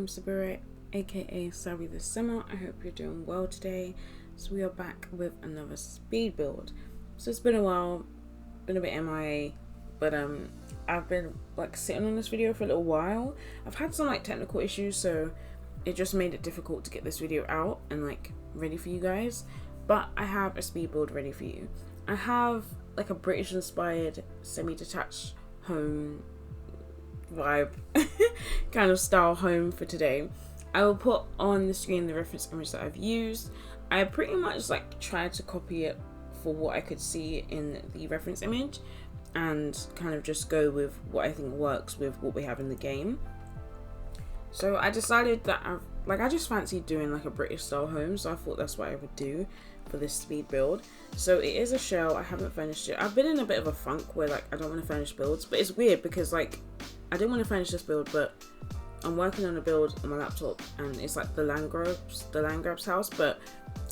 I'm Sabira, aka Saabythesimmer. I hope you're doing well today. So we are back with another speed build. So it's been a while, been a bit MIA, but I've been like sitting on this video for a little while. I've had some like technical issues, so it just made it difficult to get this video out and like ready for you guys. But I have a speed build ready for you. I have like a British inspired semi-detached home vibe kind of style home for today. I will put on the screen the reference image that I've used. I pretty much like tried to copy it for what I could see in the reference image and kind of just go with what I think works with what we have in the game. So I decided that I just fancied doing like a British style home, so I thought that's what I would do for this speed build. So it is a shell. I haven't finished it. I've been in a bit of a funk where like I don't want to finish builds, but it's weird because like I didn't want to finish this build, but I'm working on a build on my laptop and it's like the Landgrab's house, but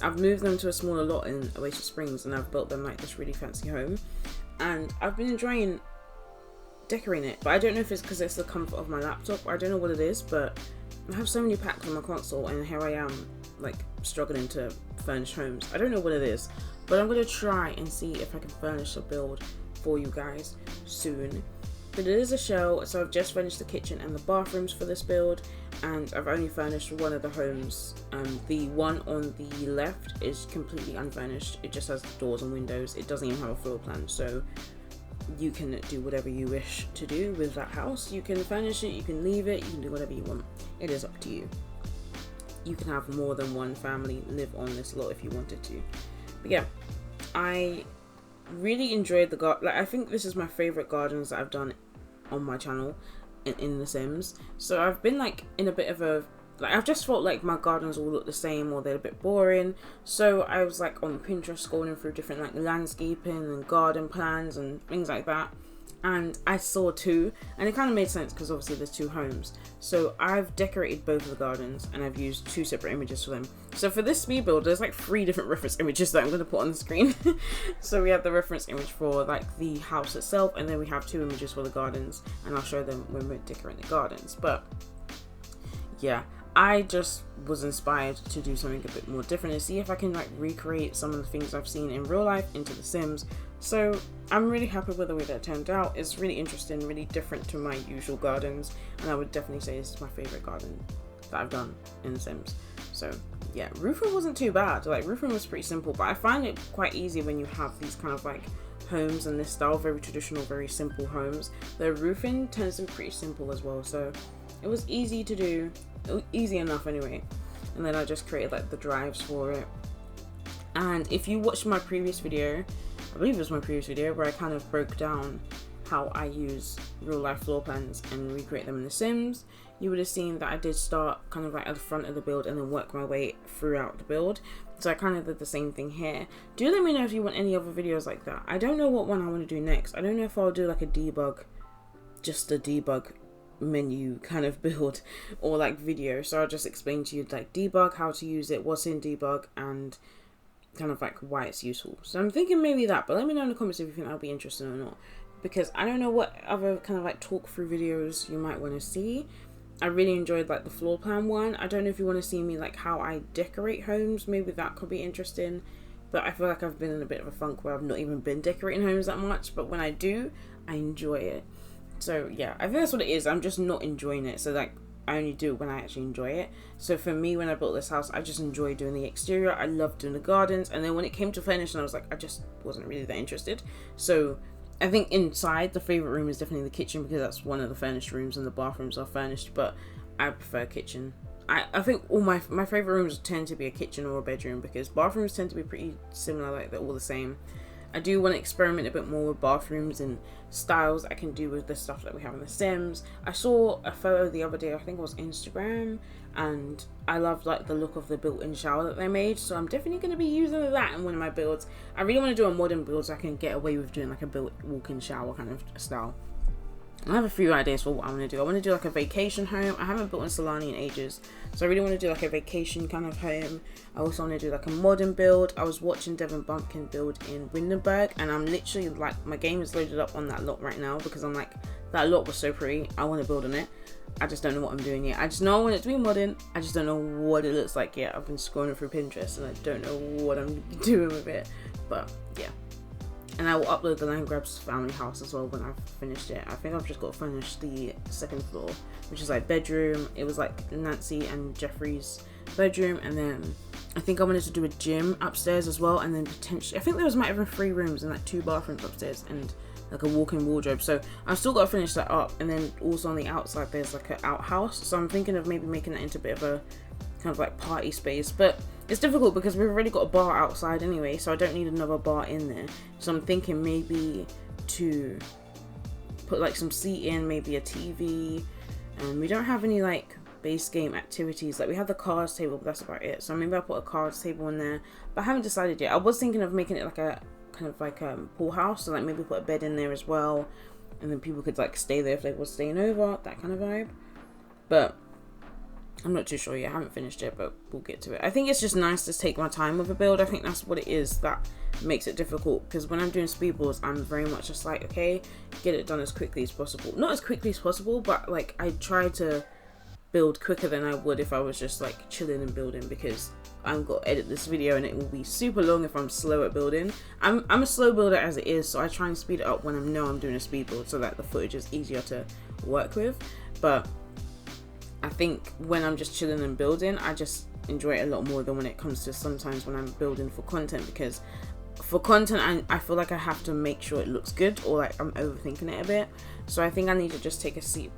I've moved them to a smaller lot in Oasis Springs and I've built them like this really fancy home, and I've been enjoying decorating it, but I don't know if it's because it's the comfort of my laptop. I don't know what it is, but I have so many packs on my console and here I am like struggling to furnish homes. I don't know what it is, but I'm gonna try and see if I can furnish a build for you guys soon. But it is a shell, so I've just finished the kitchen and the bathrooms for this build, and I've only furnished one of the homes. The one on the left is completely unfurnished. It just has doors and windows. It doesn't even have a floor plan, so you can do whatever you wish to do with that house. You can furnish it, you can leave it, you can do whatever you want. It is up to you. You can have more than one family live on this lot if you wanted to. But yeah, I really enjoyed the garden. Like, I think this is my favorite gardens that I've done on my channel in The Sims. So I've been like in a bit of a I've just felt like my gardens all look the same or they're a bit boring. So I was like on Pinterest scrolling through different like landscaping and garden plans and things like that, and I saw two, and it kind of made sense because obviously there's two homes. So I've decorated both of the gardens and I've used two separate images for them. So for this speed build, there's like 3 different reference images that I'm going to put on the screen. So we have the reference image for like the house itself, and then we have 2 images for the gardens, and I'll show them when we're decorating the gardens. But yeah, I just was inspired to do something a bit more different and see if I can like recreate some of the things I've seen in real life into The Sims. So I'm really happy with the way that turned out. It's really interesting, really different to my usual gardens, and I would definitely say this is my favorite garden that I've done in The Sims. So yeah, roofing wasn't too bad. Like roofing was pretty simple, but I find it quite easy when you have these kind of like homes in this style, very traditional, very simple homes. The roofing tends to be pretty simple as well, so it was easy to do, easy enough anyway. And then I just created like the drives for it. And if you watched my previous video, I believe it was my previous video, where I kind of broke down how I use real life floor plans and recreate them in The Sims, you would have seen that I did start kind of like at the front of the build and then work my way throughout the build. So I kind of did the same thing here. Do let me know if you want any other videos like that. I don't know what one I want to do next. I don't know if I'll do like a debug, just a debug menu kind of build, or like video. So I'll just explain to you like debug, how to use it, what's in debug, and kind of like why it's useful. So I'm thinking maybe that, but let me know in the comments if you think that'll be interesting or not, because I don't know what other kind of like talk through videos you might want to see. I really enjoyed like the floor plan one. I don't know if you want to see me like how I decorate homes. Maybe that could be interesting, but I feel like I've been in a bit of a funk where I've not even been decorating homes that much, but when I do, I enjoy it. So yeah, I think that's what it is. I'm just not enjoying it. So like I only do it when I actually enjoy it. So for me, when I built this house, I just enjoyed doing the exterior. I loved doing the gardens. And then when it came to finish, and I was like, I just wasn't really that interested. So I think inside, the favorite room is definitely the kitchen, because that's one of the furnished rooms and the bathrooms are furnished. But I prefer kitchen. I think all my favorite rooms tend to be a kitchen or a bedroom, because bathrooms tend to be pretty similar, like they're all the same. I do want to experiment a bit more with bathrooms and styles I can do with the stuff that we have in The Sims. I saw a photo the other day, I think it was Instagram, and I loved like the look of the built-in shower that they made, so I'm definitely going to be using that in one of my builds. I really want to do a modern build so I can get away with doing like a built walk-in shower kind of style. I have a few ideas for what I want to do. I want to do like a vacation home. I haven't built in Solani in ages, so I really want to do like a vacation kind of home. I also want to do like a modern build. I was watching Devon Bumpkin build in Windenburg, and I'm literally like, my game is loaded up on that lot right now because I'm like, that lot was so pretty. I want to build on it. I just don't know what I'm doing yet. I just know I want it to be modern. I just don't know what it looks like yet. I've been scrolling through Pinterest and I don't know what I'm doing with it. But yeah. And I will upload the Landgrab's family house as well when I've finished it. I think I've just got to finish the second floor, which is like bedroom. It was like Nancy and Jeffrey's bedroom, and then I think I wanted to do a gym upstairs as well, and then potentially, I think there might have been 3 rooms and like 2 bathrooms upstairs and like a walk-in wardrobe. So I've still got to finish that up, and then also on the outside there's like an outhouse. So I'm thinking of maybe making that into a bit of a kind of like party space, but it's difficult because we've already got a bar outside anyway, so I don't need another bar in there. So I'm thinking maybe to put like some seating, maybe a TV, and we don't have any like base game activities. Like we have the cards table, but that's about it. So maybe I'll put a cards table in there, but I haven't decided yet. I was thinking of making it like a kind of like a pool house, so like maybe put a bed in there as well, and then people could like stay there if they were staying over, that kind of vibe. But I'm not too sure yet. I haven't finished it, but we'll get to it. I think it's just nice to take my time with a build. I think that's what it is that makes it difficult, because when I'm doing speed builds, I'm very much just like, okay, get it done as quickly as possible. Not as quickly as possible, but like I try to build quicker than I would if I was just like chilling and building, because I've got to edit this video and it will be super long if I'm slow at building. I'm a slow builder as it is, so I try and speed it up when I know I'm doing a speed build so that the footage is easier to work with. But I think when I'm just chilling and building, I just enjoy it a lot more than when it comes to sometimes when I'm building for content, because for content I feel like I have to make sure it looks good, or like I'm overthinking it a bit. So I think I need to just take a step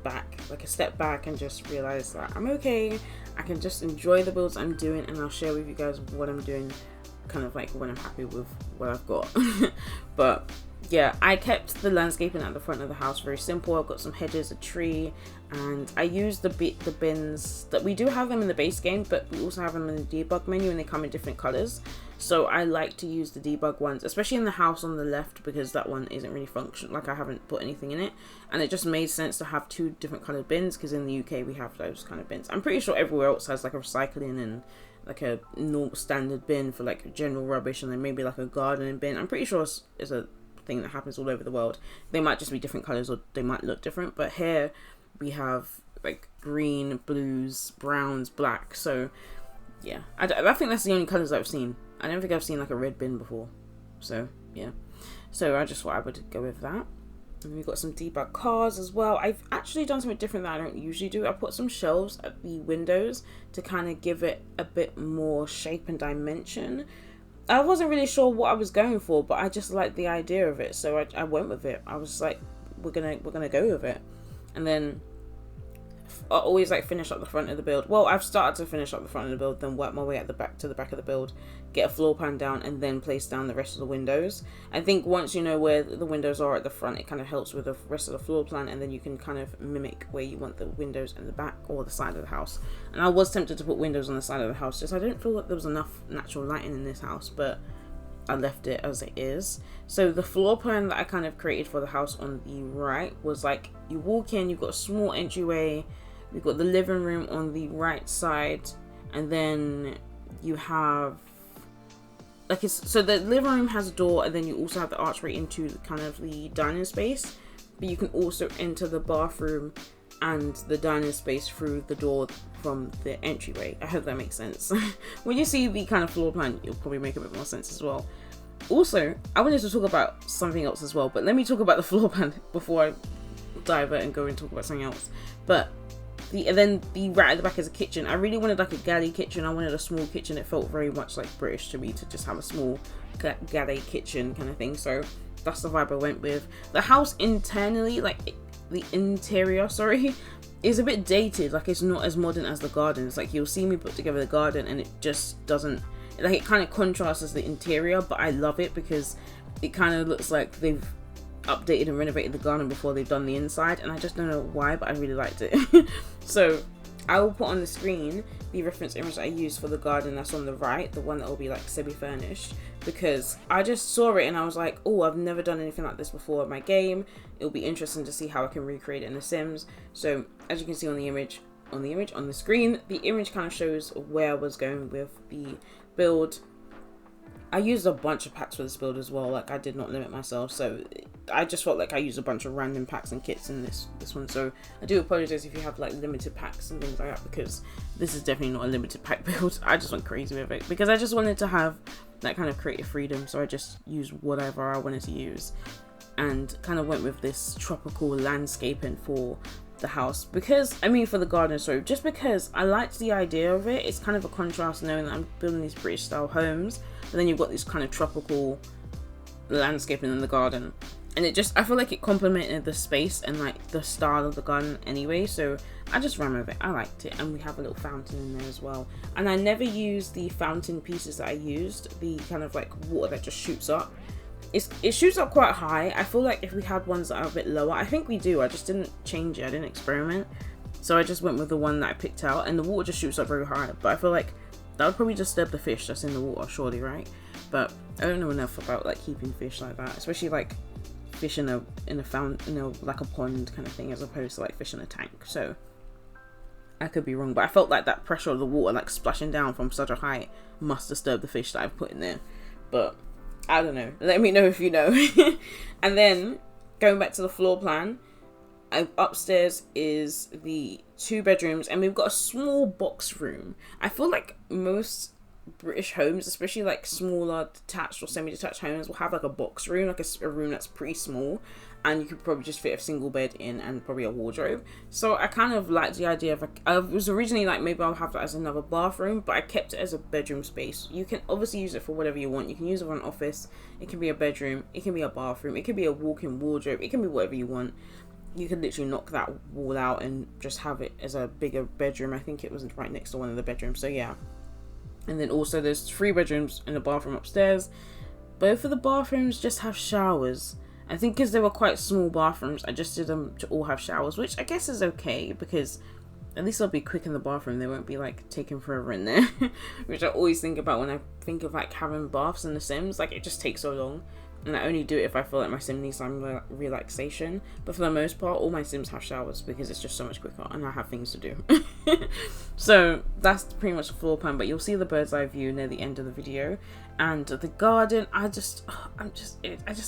back and just realize that I'm okay. I can just enjoy the builds I'm doing, and I'll share with you guys what I'm doing kind of like when I'm happy with what I've got. But yeah, I kept the landscaping at the front of the house very simple. I've got some hedges, a tree, and I use the bins that we do have them in the base game, but we also have them in the debug menu, and they come in different colors. So I like to use the debug ones, especially in the house on the left, because that one isn't really functional. Like I haven't put anything in it, and it just made sense to have 2 different colored bins, because in the UK we have those kind of bins. I'm pretty sure everywhere else has like a recycling and like a normal standard bin for like general rubbish, and then maybe like a gardening bin. I'm pretty sure it's a thing that happens all over the world. They might just be different colors, or they might look different, but here we have like green, blues, browns, black. So yeah, I think that's the only colors I've seen. I don't think I've seen like a red bin before. So yeah, so I just thought I would go with that. And we've got some debug cars as well. I've actually done something different that I don't usually do. I put some shelves at the windows to kind of give it a bit more shape and dimension. I wasn't really sure what I was going for, but I just liked the idea of it, so I went with it. I was like, we're gonna go with it. And then I always like finish up the front of the build. Well, I've started to finish up the front of the build, then work my way at the back to the back of the build, get a floor plan down, and then place down the rest of the windows. I think once you know where the windows are at the front, it kind of helps with the rest of the floor plan, and then you can kind of mimic where you want the windows in the back or the side of the house. And I was tempted to put windows on the side of the house, just I didn't feel like there was enough natural lighting in this house, but I left it as it is. So the floor plan that I kind of created for the house on the right was like, you walk in, you've got a small entryway, we've got the living room on the right side, and then you have like so the living room has a door, and then you also have the archway into kind of the dining space, but you can also enter the bathroom and the dining space through the door from the entryway. I hope that makes sense. When you see the kind of floor plan, it'll probably make a bit more sense as well. Also, I wanted to talk about something else as well, but let me talk about the floor plan before I divert and go and talk about something else. But then the right at the back is a kitchen. I really wanted like a galley kitchen. I wanted a small kitchen. It felt very much like British to me to just have a small galley kitchen kind of thing. So that's the vibe I went with. The house internally, like the interior, sorry, is a bit dated. Like it's not as modern as the gardens. Like you'll see me put together the garden and it just doesn't, like it kind of contrasts as the interior, but I love it because it kind of looks like they've updated and renovated the garden before they've done the inside, and I just don't know why, but I really liked it. So I will put on the screen the reference image that I use for the garden that's on the right, the one that will be like semi-furnished, because I just saw it and I was like, oh, I've never done anything like this before in my game. It'll be interesting to see how I can recreate it in The Sims. So as you can see on the image, on the screen, the image kind of shows where I was going with the build. I used a bunch of packs for this build as well. Like, I did not limit myself, so I just felt like I used a bunch of random packs and kits in this one. So I do apologize if you have like limited packs and things like that, because this is definitely not a limited pack build. I just went crazy with it because I just wanted to have that kind of creative freedom, so I just used whatever I wanted to use and kind of went with this tropical landscaping for the house, because I mean for the garden, so just because I liked the idea of it. It's kind of a contrast knowing that I'm building these British style homes, and then you've got this kind of tropical landscaping in the garden, and it just, I feel like it complemented the space and like the style of the garden anyway, so I just ran with it. I liked it, and we have a little fountain in there as well, and I never used the fountain pieces that I used, the kind of like water that just shoots up. It shoots up quite high. I feel like if we had ones that are a bit lower, I think we do, I just didn't change it, I didn't experiment, so I just went with the one that I picked out, and the water just shoots up very high, but I feel like that would probably disturb the fish that's in the water, surely, right? But I don't know enough about like keeping fish like that, especially like fish in a fountain, like a pond kind of thing, as opposed to like fish in a tank. So I could be wrong, but I felt like that pressure of the water like splashing down from such a height must disturb the fish that I've put in there. But I don't know, let me know if you know. And then going back to the floor plan, upstairs is the 2 bedrooms, and we've got a small box room. I feel like most British homes, especially like smaller detached or semi-detached homes, will have like a box room, like a room that's pretty small, and you could probably just fit a single bed in and probably a wardrobe. So I kind of liked the idea of I was originally like, maybe I'll have that as another bathroom, but I kept it as a bedroom space. You can obviously use it for whatever you want. You can use it for an office, it can be a bedroom, it can be a bathroom, it can be a walk-in wardrobe, it can be whatever you want. You could literally knock that wall out and just have it as a bigger bedroom. I think it was right next to one of the bedrooms, so yeah. And then also there's 3 bedrooms and a bathroom upstairs. Both of the bathrooms just have showers. I think because they were quite small bathrooms, I just did them to all have showers, which I guess is okay, because at least I'll be quick in the bathroom. They won't be like taking forever in there, which I always think about when I think of like having baths in The Sims. Like, it just takes so long, and I only do it if I feel like my sim needs some relaxation. But for the most part, all my sims have showers because it's just so much quicker and I have things to do. So that's pretty much the floor plan, but you'll see the bird's eye view near the end of the video. And the garden, I just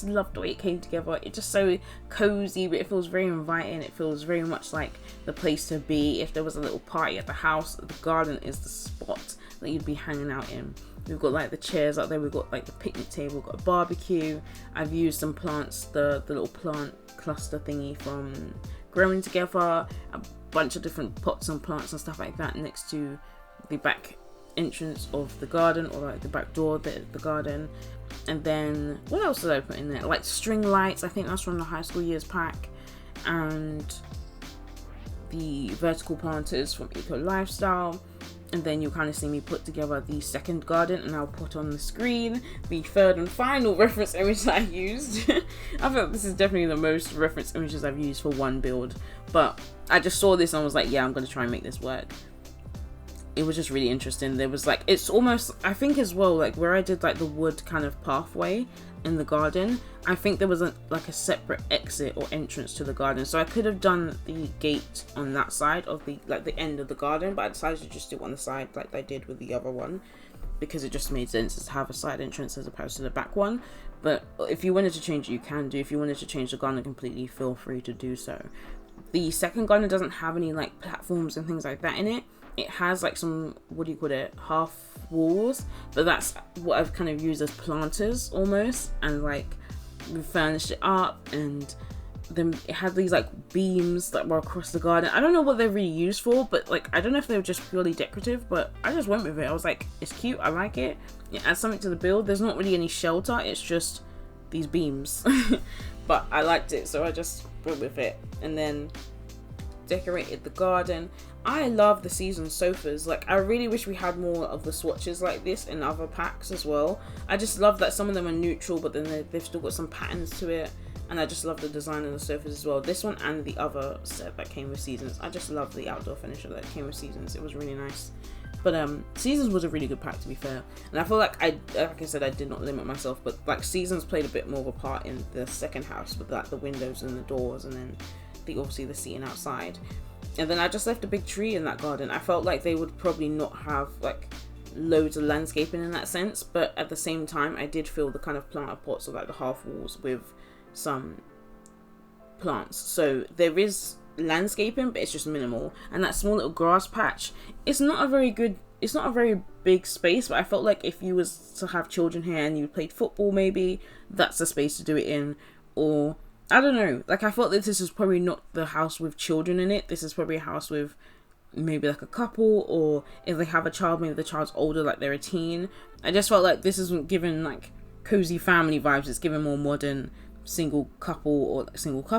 love the way it came together. It's just so cozy, but it feels very inviting. It feels very much like the place to be. If there was a little party at the house, the garden is the spot that you'd be hanging out in. We've got like the chairs up there, we've got like the picnic table, we've got a barbecue. I've used some plants, the little plant cluster thingy from Growing Together, a bunch of different pots and plants and stuff like that next to the back entrance of the garden, or like the back door of the garden. And then what else did I put in there? Like string lights, I think that's from the high school years pack, and the vertical planters from Eco Lifestyle. And then you'll kind of see me put together the second garden, and I'll put on the screen the third and final reference image that I used. I feel like this is definitely the most reference images I've used for one build, but I just saw this and I was like, yeah, I'm going to try and make this work. It was just really interesting. There was like, it's almost, I think as well, like where I did like the wood kind of pathway in the garden, I think there was like a separate exit or entrance to the garden, so I could have done the gate on that side of the like the end of the garden, but I decided to just do it on the side like I did with the other one, because it just made sense to have a side entrance as opposed to the back one. But if you wanted to change it, you can do. If you wanted to change the garden completely, feel free to do so. The second garden doesn't have any like platforms and things like that in it. It has like some, what do you call it, half walls, but that's what I've kind of used as planters almost, and like we furnished it up, and then it had these like beams that were across the garden. I don't know what they're really used for, but like I don't know if they were just purely decorative, but I just went with it. I was like, it's cute, I like it. It adds something to the build. There's not really any shelter, it's just these beams. But I liked it, so I just went with it. And then decorated the garden. I love the season sofas. Like, I really wish we had more of the swatches like this in other packs as well. I just love that some of them are neutral, but then they've still got some patterns to it. and I just love the design of the sofas as well. This one and the other set that came with Seasons. I just love the outdoor furniture that came with Seasons. It was really nice. But Seasons was a really good pack, to be fair. And I feel like like I said, I did not limit myself, but like Seasons played a bit more of a part in the second house with like the windows and the doors, and then obviously the seating outside. And then I just left a big tree in that garden. I felt like they would probably not have like loads of landscaping in that sense, but at the same time I did fill the kind of planter pots of like the half walls with some plants. So there is landscaping, but it's just minimal. And that small little grass patch, it's not a very big space, but I felt like if you was to have children here and you played football, maybe that's the space to do it in. Or I don't know, like I felt that this is probably not the house with children in it. This is probably a house with maybe like a couple, or if they have a child, maybe the child's older, like they're a teen. I just felt like this isn't giving like cozy family vibes. It's giving more modern single couple,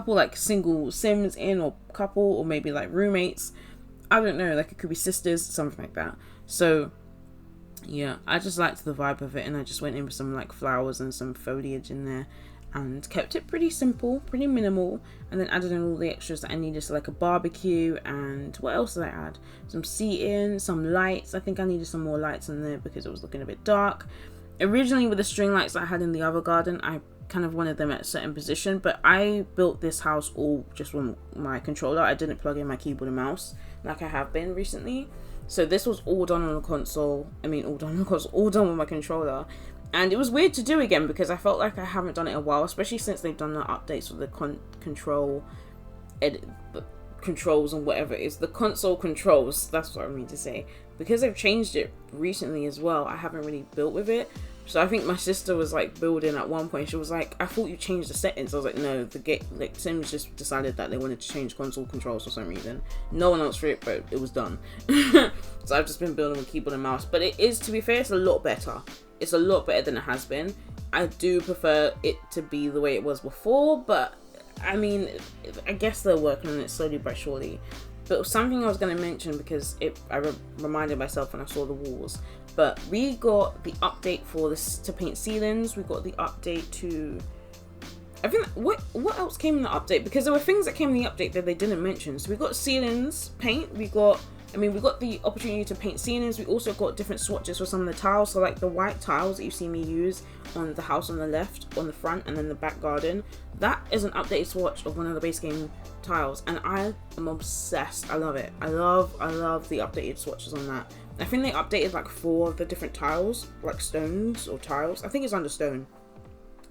like single sims in, or couple, or maybe like roommates. I don't know, like it could be sisters, something like that. So yeah, I just liked the vibe of it, and I just went in with some like flowers and some foliage in there, and kept it pretty simple, pretty minimal, and then added in all the extras that I needed, so like a barbecue, and what else did I add? Some seating, some lights. I think I needed some more lights in there because it was looking a bit dark. Originally with the string lights that I had in the other garden, I kind of wanted them at a certain position, but I built this house all just with my controller. I didn't plug in my keyboard and mouse like I have been recently. So this was all done on the console. All done with my controller. And it was weird to do again because I felt like I haven't done it in a while, especially since they've done the updates with the controls and whatever it is. The console controls, that's what I mean to say. Because they've changed it recently as well, I haven't really built with it. So I think my sister was like building at one point. She was like, I thought you changed the settings. I was like, no, Sims just decided that they wanted to change console controls for some reason. No one else for it, but it was done. So I've just been building with keyboard and mouse. But it is, to be fair, it's a lot better. It's a lot better than it has been. I do prefer it to be the way it was before, but I mean, I guess they're working on it slowly but surely. But something I was going to mention, because I reminded myself when I saw the walls, but we got the update for this to paint ceilings. We got the update to, I think, what else came in the update? Because there were things that came in the update that they didn't mention. So we got ceilings paint. We got the opportunity to paint ceilings. We also got different swatches for some of the tiles. So like the white tiles that you see me use on the house on the left, on the front, and then the back garden. That is an updated swatch of one of the base game tiles, and I am obsessed. I love it. I love the updated swatches on that. I think they updated like 4 of the different tiles, like stones or tiles. I think it's under stone.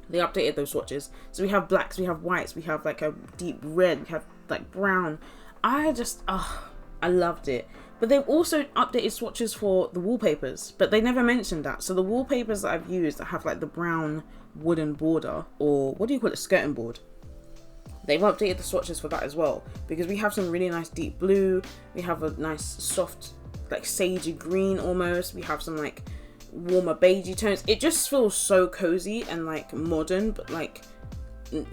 They updated those swatches. So we have blacks, we have whites, we have like a deep red, we have like brown. I loved it. But they've also updated swatches for the wallpapers, but they never mentioned that. So the wallpapers that I've used that have like the brown wooden border, or what do you call it, skirting board, they've updated the swatches for that as well, because we have some really nice deep blue, we have a nice soft like sagey green almost, we have some like warmer beigey tones. It just feels so cozy and like modern, but like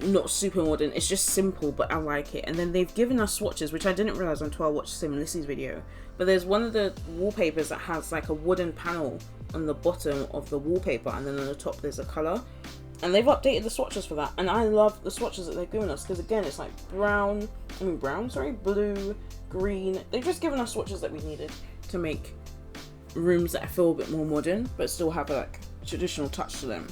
not super modern. It's just simple, but I like it. And then they've given us swatches, which I didn't realize until I watched Sim Lissy's video, but there's one of the wallpapers that has like a wooden panel on the bottom of the wallpaper, and then on the top there's a color, and they've updated the swatches for that. And I love the swatches that they've given us, because again, it's like blue, green. They've just given us swatches that we needed to make rooms that I feel a bit more modern but still have a like traditional touch to them.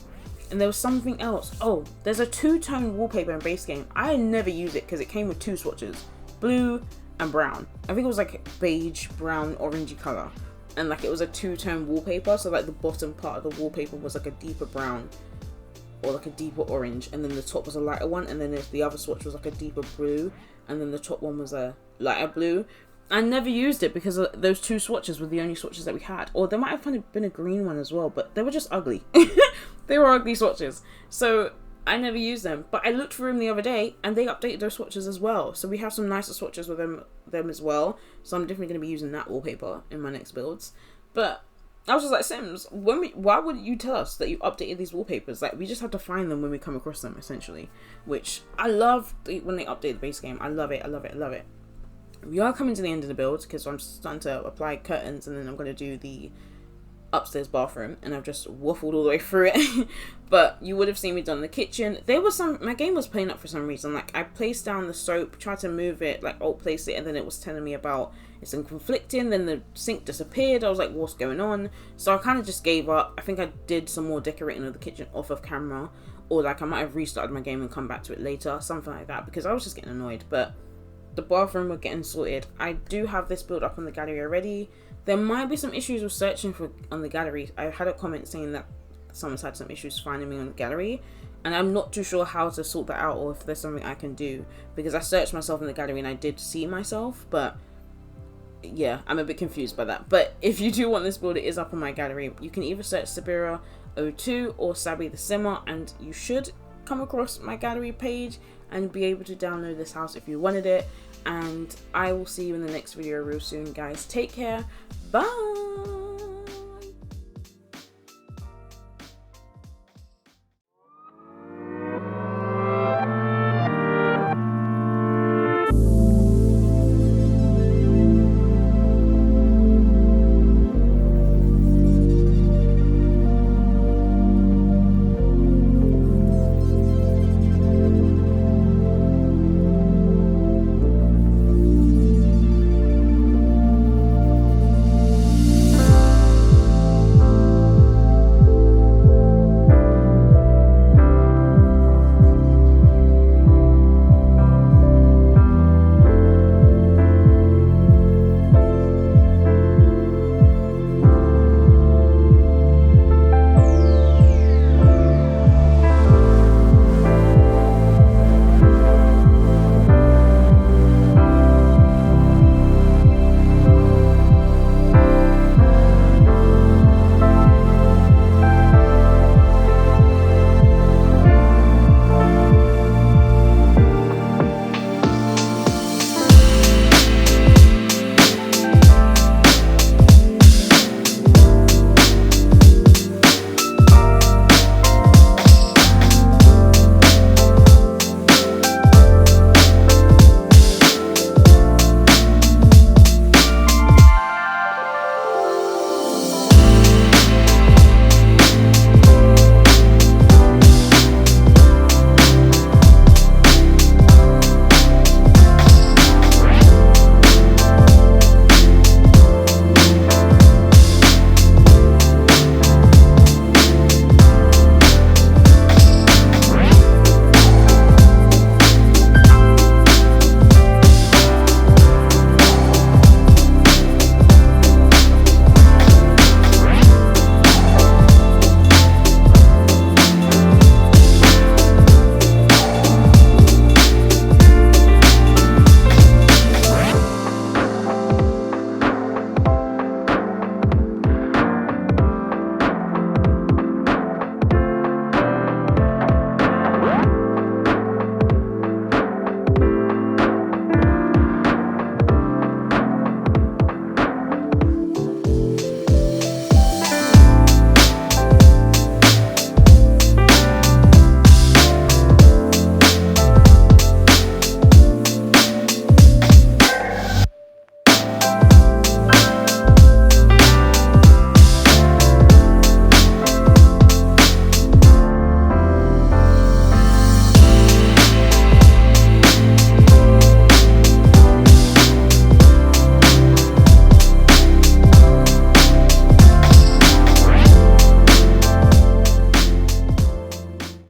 And there was something else. Oh, there's a 2-tone wallpaper in base game. I never use it because it came with 2 swatches, blue and brown. I think it was like beige, brown, orangey color, and like it was a 2-tone wallpaper. So like the bottom part of the wallpaper was like a deeper brown or like a deeper orange, and then the top was a lighter one, and then the other swatch was like a deeper blue, and then the top one was a lighter blue. I never used it because those 2 swatches were the only swatches that we had. Or there might have been a green one as well, but they were just ugly. They were ugly swatches. So I never used them. But I looked for them the other day and they updated those swatches as well. So we have some nicer swatches with them as well. So I'm definitely going to be using that wallpaper in my next builds. But I was just like, Sims, why would you tell us that you updated these wallpapers? Like, we just have to find them when we come across them, essentially. Which I love when they update the base game. I love it. I love it. I love it. We are coming to the end of the build because I'm starting to apply curtains, and then I'm going to do the upstairs bathroom, and I've just waffled all the way through it. But you would have seen me done the kitchen. There was my game was playing up for some reason. Like, I placed down the soap, tried to move it, like alt place it, and then it was telling me about it's conflicting. Then the sink disappeared. I was like, what's going on? So I kind of just gave up. I think I did some more decorating of the kitchen off of camera, or like I might have restarted my game and come back to it later, something like that, because I was just getting annoyed. But the bathroom we're getting sorted. I do have this build up on the gallery already. There might be some issues with searching for on the gallery. I had a comment saying that someone's had some issues finding me on the gallery, and I'm not too sure how to sort that out, or if there's something I can do, because I searched myself in the gallery and I did see myself, but yeah, I'm a bit confused by that. But if you do want this build, it is up on my gallery. You can either search Sabira02 or Saabythesimmer, and you should come across my gallery page and be able to download this house if you wanted it. And I will see you in the next video real soon, guys. Take care. Bye.